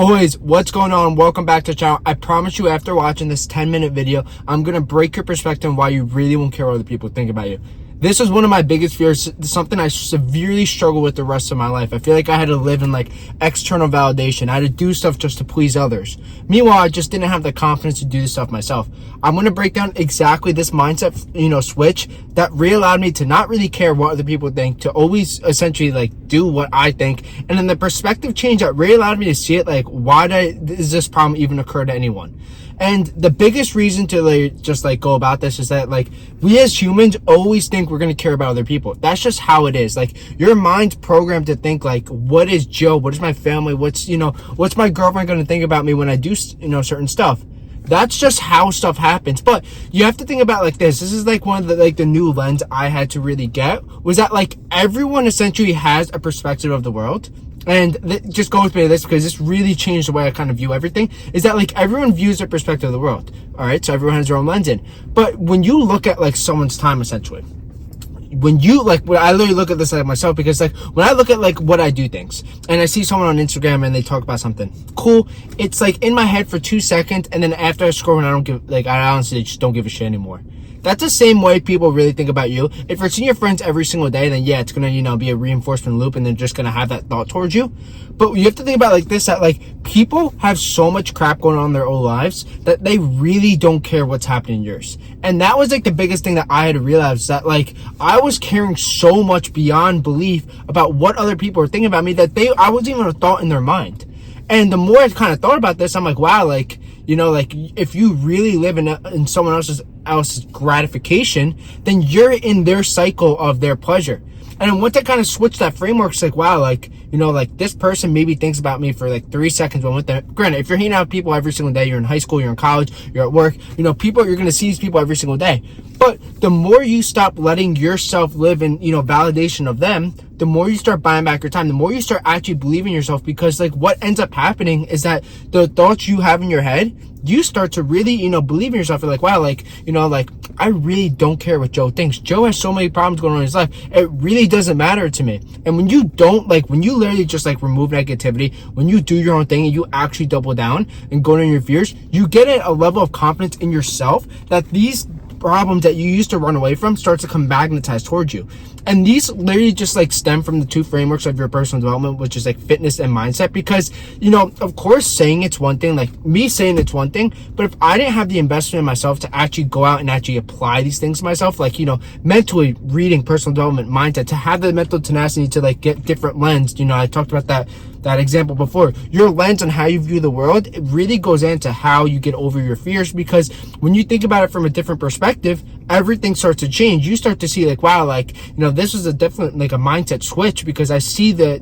Boys, what's going on? Welcome back to the channel. I promise you, after watching this 10-minute video, I'm going to break your perspective on why you really won't care what other people think about you. This is one of my biggest fears, something I severely struggle with the rest of my life. I feel like I had to live in external validation. I had to do stuff just to please others. Meanwhile, I just didn't have the confidence to do this stuff myself. I'm going to break down exactly this mindset, switch that really allowed me to not really care what other people think, to always essentially do what I think. And then the perspective change that really allowed me to see it, why does this problem even occur to anyone? And the biggest reason to go about this is that we as humans always think we're going to care about other people. That's just how it is. Your mind's programmed to think what is Joe? What is my family? What's my girlfriend going to think about me when I do, certain stuff? That's just how stuff happens. But you have to think about this. This is one of the new lens I had to really get, was that everyone essentially has a perspective of the world. And just go with me to this, because this really changed the way I kind of view everything, is that everyone views their perspective of the world. All right. So everyone has their own lens in. But when you look at someone's time, essentially, when you when I literally look at this myself, because when I look at what I do things and I see someone on Instagram and they talk about something cool, it's in my head for 2 seconds, and then after I scroll and I don't give I honestly just don't give a shit anymore. That's the same way people really think about you. If you're seeing your friends every single day, then yeah, it's gonna, be a reinforcement loop, and they're just gonna have that thought towards you. But you have to think about this, that people have so much crap going on in their own lives that they really don't care what's happening in yours. And that was the biggest thing that I had to realize, that I was caring so much beyond belief about what other people were thinking about me that I wasn't even a thought in their mind. And the more I kind of thought about this, I'm wow, if you really live in someone else's gratification, then you're in their cycle of their pleasure. And then once I kind of switched that framework, it's wow, this person maybe thinks about me for 3 seconds when with them. Granted, if you're hanging out with people every single day, you're in high school, you're in college, you're at work, you're going to see these people every single day. But the more you stop letting yourself live in, validation of them, the more you start buying back your time, the more you start actually believing yourself, because what ends up happening is that the thoughts you have in your head, you start to really, believe in yourself. You're wow, I really don't care what Joe thinks. Joe has so many problems going on in his life. It really doesn't matter to me. And when you don't, when you literally just remove negativity, when you do your own thing and you actually double down and go into your fears, you get a level of confidence in yourself that these problems that you used to run away from starts to come magnetized towards you. And these literally just stem from the two frameworks of your personal development, which is fitness and mindset. Because of course, saying it's one thing, me saying it's one thing, but if I didn't have the investment in myself to actually go out and actually apply these things to myself, mentally reading, personal development, mindset, to have the mental tenacity to get different lens. I talked about that example before. Your lens on how you view the world, it really goes into how you get over your fears, because when you think about it from a different perspective, everything starts to change. You start to see wow, this is a different a mindset switch, because I see the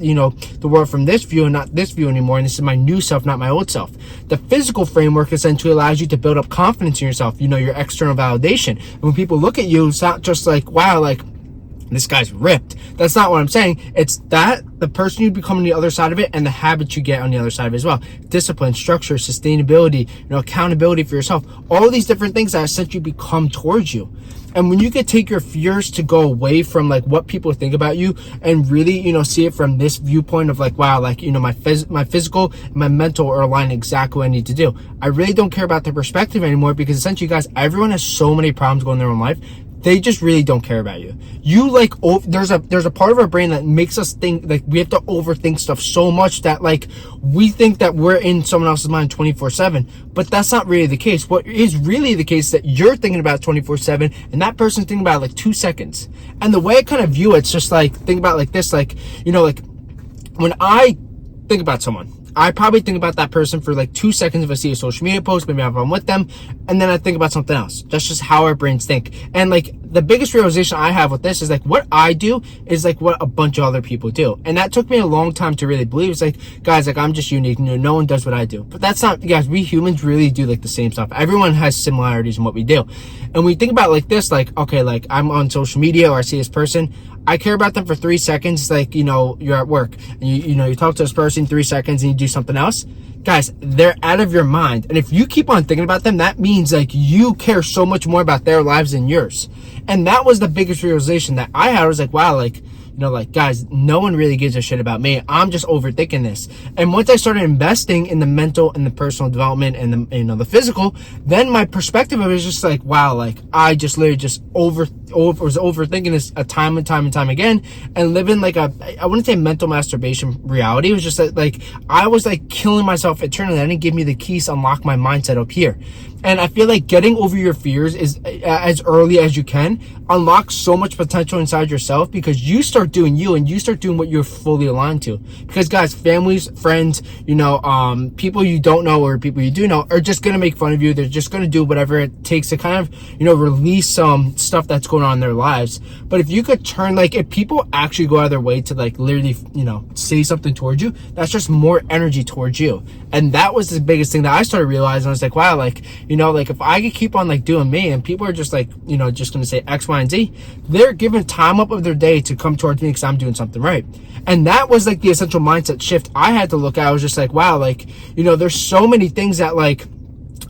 world from this view and not this view anymore, and this is my new self, not my old self. The physical framework essentially allows you to build up confidence in yourself, your external validation. And when people look at you, it's not just wow, this guy's ripped. That's not what I'm saying. It's that the person you become on the other side of it, and the habits you get on the other side of it as well. Discipline, structure, sustainability, accountability for yourself. All these different things that essentially become towards you. And when you can take your fears to go away from what people think about you, and really, see it from this viewpoint of wow, my physical and my mental are aligned exactly what I need to do. I really don't care about the perspective anymore, because essentially, guys, everyone has so many problems going in their own life. They just really don't care about you. There's a part of our brain that makes us think we have to overthink stuff so much that we think that we're in someone else's mind 24/7, but that's not really the case. What is really the case is that you're thinking about 24/7, and that person's thinking about 2 seconds. And the way I kind of view it's just think about this, when I think about someone, I probably think about that person for 2 seconds if I see a social media post, maybe I'm with them, and then I think about something else. That's just how our brains think. And the biggest realization I have with this is what I do is what a bunch of other people do. And that took me a long time to really believe. It's guys, I'm just unique. No one does what I do. But that's not, guys, we humans really do the same stuff. Everyone has similarities in what we do. And we think about this, okay, I'm on social media, or I see this person, I care about them for 3 seconds. You're at work and you talk to this person 3 seconds and you do something else. Guys, they're out of your mind. And if you keep on thinking about them, that means you care so much more about their lives than yours. And that was the biggest realization that I had. I was wow, like, guys, no one really gives a shit about me. I'm just overthinking this. And once I started investing in the mental and the personal development and the, the physical, then my perspective of it was just like, wow, like I just literally just was overthinking this a time and time again, and living like I wouldn't say mental masturbation reality. It was just that, like, I was like killing myself eternally. I didn't give me the keys to unlock my mindset up here. And I feel like getting over your fears is as early as you can unlocks so much potential inside yourself, because you start doing you and you start doing what you're fully aligned to. Because guys, families, friends, people you don't know or people you do know are just going to make fun of you. They're just going to do whatever it takes to kind of, release some stuff that's going on in their lives. But if you could turn, like, if people actually go out of their way to like literally, say something towards you, that's just more energy towards you. And that was the biggest thing that I started realizing. I was like, wow, like, like if I could keep on like doing me and people are just like, just going to say X, Y, and Z, they're giving time up of their day to come towards me because I'm doing something right. And that was like the essential mindset shift I had to look at. I was just like, wow, like, there's so many things that like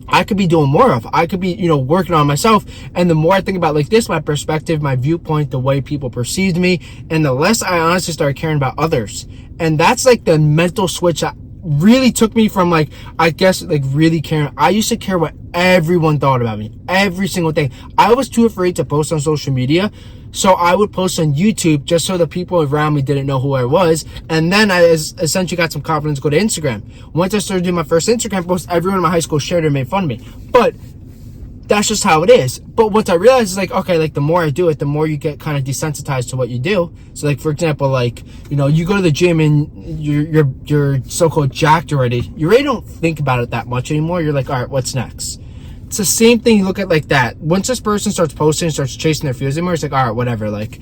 I could be doing more of. I could be, working on myself. And the more I think about like this, my perspective, my viewpoint, the way people perceived me, and the less I honestly started caring about others. And that's like the mental switch that really took me from like, I guess, like really caring. I used to care what everyone thought about me, every single thing. I was too afraid to post on social media, so I would post on YouTube just so the people around me didn't know who I was. And then I essentially got some confidence to go to Instagram. Once I started doing my first Instagram post, everyone in my high school shared it and made fun of me. But that's just how it is. But once I realized, it's like, okay, like the more I do it, the more you get kind of desensitized to what you do. So like, for example, like, you go to the gym and you're so-called jacked already. You really don't think about it that much anymore. You're like, all right, what's next? It's the same thing you look at like that. Once this person starts posting, starts chasing their fears anymore, it's like, all right, whatever. Like,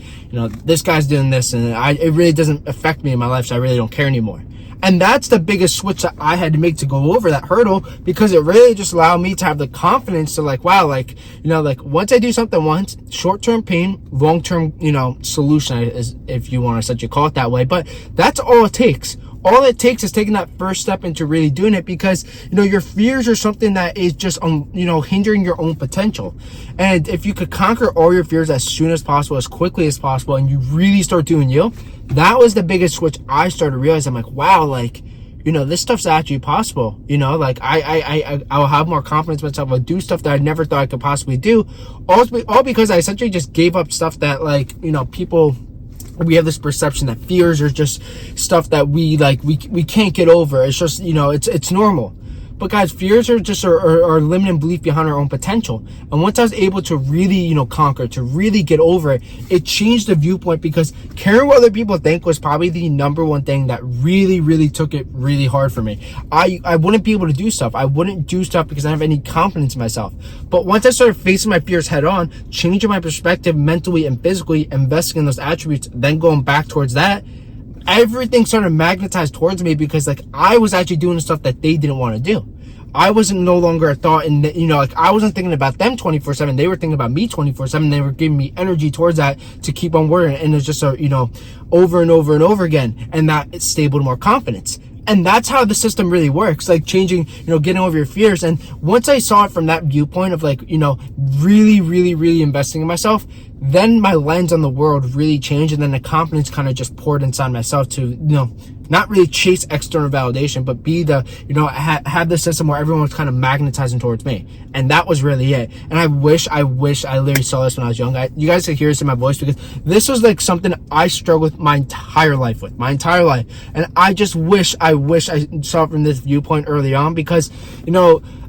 this guy's doing this and it really doesn't affect me in my life, so I really don't care anymore. And that's the biggest switch that I had to make to go over that hurdle, because it really just allowed me to have the confidence to like, wow, like, like once I do something once, short-term pain, long-term, solution, is, if you want to essentially call it that way. But that's all it takes. All it takes is taking that first step into really doing it, because, your fears are something that is just, hindering your own potential. And if you could conquer all your fears as soon as possible, as quickly as possible, and you really start doing you, that was the biggest switch I started realizing. I'm like, wow, like, this stuff's actually possible. Like I'll have more confidence in myself. I'll do stuff that I never thought I could possibly do. All because I essentially just gave up stuff that, like, people, we have this perception that fears are just stuff that we can't get over. It's just, it's normal. But guys, fears are just our limiting belief behind our own potential. And once I was able to really, conquer, to really get over it, it changed the viewpoint, because caring what other people think was probably the number one thing that really, really took it really hard for me. I wouldn't be able to do stuff. I wouldn't do stuff because I didn't have any confidence in myself. But once I started facing my fears head on, changing my perspective mentally and physically, investing in those attributes, then going back towards that, everything started magnetized towards me, because like I was actually doing the stuff that they didn't want to do. I wasn't no longer a thought, and like I wasn't thinking about them 24/7. They were thinking about me 24/7. They were giving me energy towards that to keep on working, and it's just over and over and over again, and that it stabled more confidence. And that's how the system really works, like changing, getting over your fears. And once I saw it from that viewpoint of like, really, really, really investing in myself, then my lens on the world really changed. And then the confidence kind of just poured inside myself to, not really chase external validation, but be the, have the system where everyone was kind of magnetizing towards me. And that was really it. And I wish I literally saw this when I was young. You guys could hear this in my voice, because this was like something I struggled with my entire life. And I just wish I saw it from this viewpoint early on, because,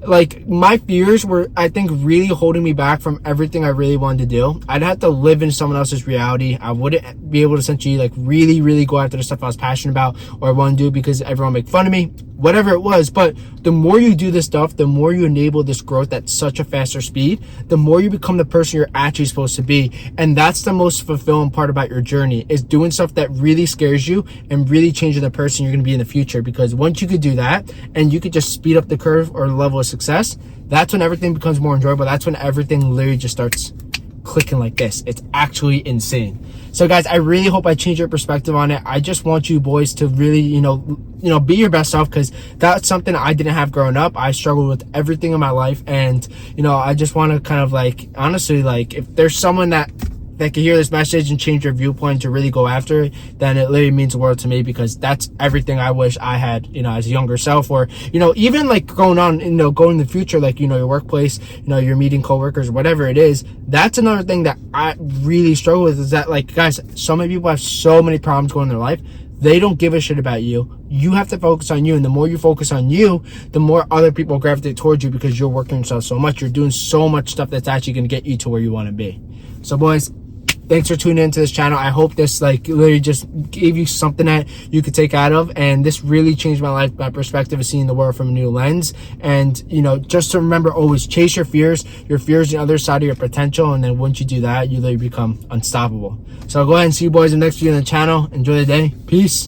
like my fears were, I think, really holding me back from everything I really wanted to do. I'd have to live in someone else's reality. I wouldn't be able to essentially like really, really go after the stuff I was passionate about or I want to do, because everyone would make fun of me, whatever it was. But the more you do this stuff, the more you enable this growth at such a faster speed, the more you become the person you're actually supposed to be. And that's the most fulfilling part about your journey, is doing stuff that really scares you and really changing the person you're going to be in the future. Because once you could do that and you could just speed up the curve or level of success, that's when everything becomes more enjoyable. That's when everything literally just starts clicking like this. It's actually insane. So guys, I really hope I changed your perspective on it. I just want you boys to really, be your best self, because that's something I didn't have growing up. I struggled with everything in my life, and I just want to kind of like, honestly, like if there's someone that that can hear this message and change your viewpoint to really go after it, then it literally means the world to me, because that's everything I wish I had, you know, as a younger self. Or, you know, even like going on, you know, going in the future, like, you know, your workplace, you know, you're meeting coworkers, whatever it is. That's another thing that I really struggle with, is that, like, guys, so many people have so many problems going in their life. They don't give a shit about you. You have to focus on you. And the more you focus on you, the more other people gravitate towards you, because you're working yourself so much. You're doing so much stuff that's actually going to get you to where you want to be. So, boys, thanks for tuning into this channel. I hope this, like, literally just gave you something that you could take out of. And this really changed my life, my perspective of seeing the world from a new lens. And, you know, just to remember, always chase your fears. Your fears are the other side of your potential. And then once you do that, you literally become unstoppable. So go ahead and see you boys in the next video on the channel. Enjoy the day. Peace.